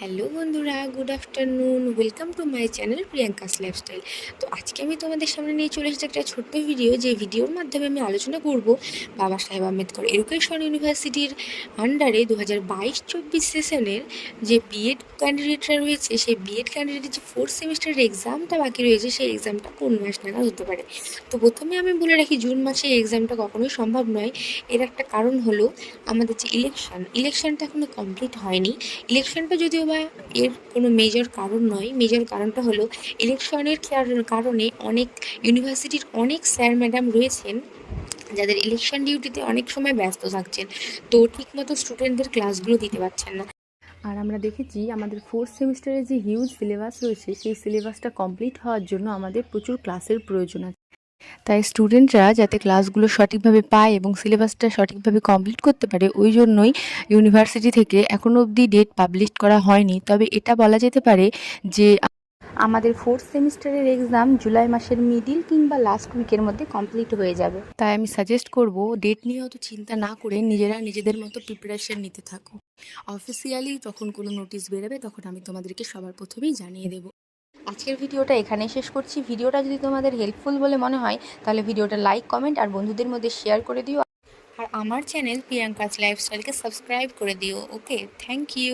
Hello বন্ধুরা, good afternoon. Welcome to my channel Priyanka's lifestyle. তো আজকে আমি তোমাদের সামনে নিয়ে চলে এসেছি একটা ছোট্ট ভিডিও, যে ভিডিওর মাধ্যমে আমি আলোচনা করব বাবা সাহেব আম্বেদকর এডুকেশন ইউনিভার্সিটির আন্ডারে 2022-24 সেশনের যে বিএড ক্যান্ডিডেটরা রয়েছে, সেই বিএড ক্যান্ডিডেটের যে ফোর্থ সেমিস্টারের এক্সামটা বাকি রয়েছে, সেই এক্সামটা কোন মাস নাগাদ হতে পারে। তো প্রথমে আমি বলে রাখি, জুন মাসে এই এক্সামটা কখনোই সম্ভব নয়। এর একটা কারণ হলো আমাদের যে ইলেকশনটা এখনো কমপ্লিট হয়নি। ইলেকশনটা যদিও বা এর কোনো মেজর কারণ নয়, মেজর কারণটা হলো ইলেকশনের কারণে অনেক ইউনিভার্সিটির অনেক স্যার ম্যাডাম রয়েছেন যাদের ইলেকশন ডিউটিতে অনেক সময় ব্যস্ত থাকছেন, তো ঠিকমতো স্টুডেন্টদের ক্লাসগুলো দিতে পারছেন না। আর আমরা দেখেছি আমাদের ফোর্থ সেমিস্টারে যে হিউজ সিলেবাস রয়েছে, সেই সিলেবাসটা কমপ্লিট হওয়ার জন্য আমাদের প্রচুর ক্লাসের প্রয়োজন আছে। তাই স্টুডেন্টরা যাতে ক্লাসগুলো সঠিকভাবে পায় এবং সিলেবাসটা সঠিকভাবে কমপ্লিট করতে পারে, ওই জন্যই ইউনিভার্সিটি থেকে এখনও অবধি ডেট পাবলিশ করা হয়নি। তবে এটা বলা যেতে পারে যে আমাদের ফোর্থ সেমিস্টারের এক্সাম জুলাই মাসের মিডিল কিংবা লাস্ট উইকের মধ্যে কমপ্লিট হয়ে যাবে। তাই আমি সাজেস্ট করব, ডেট নিয়ে অত চিন্তা না করে নিজেরা নিজেদের মতো প্রিপারেশন নিতে থাকো। অফিসিয়ালি যখন কোনো নোটিশ বেরোবে, তখন আমি তোমাদেরকে সবার প্রথমেই জানিয়ে দেবো। আজকের ভিডিওটা এখানেই শেষ করছি। ভিডিওটা যদি তোমাদের হেল্পফুল বলে মনে হয়, তাহলে ভিডিওটা লাইক, কমেন্ট আর বন্ধুদের মধ্যে শেয়ার করে দিও। আর আমার চ্যানেল প্রিয়াঙ্কাস লাইফস্টাইলকে সাবস্ক্রাইব করে দিও। ওকে, থ্যাংক ইউ।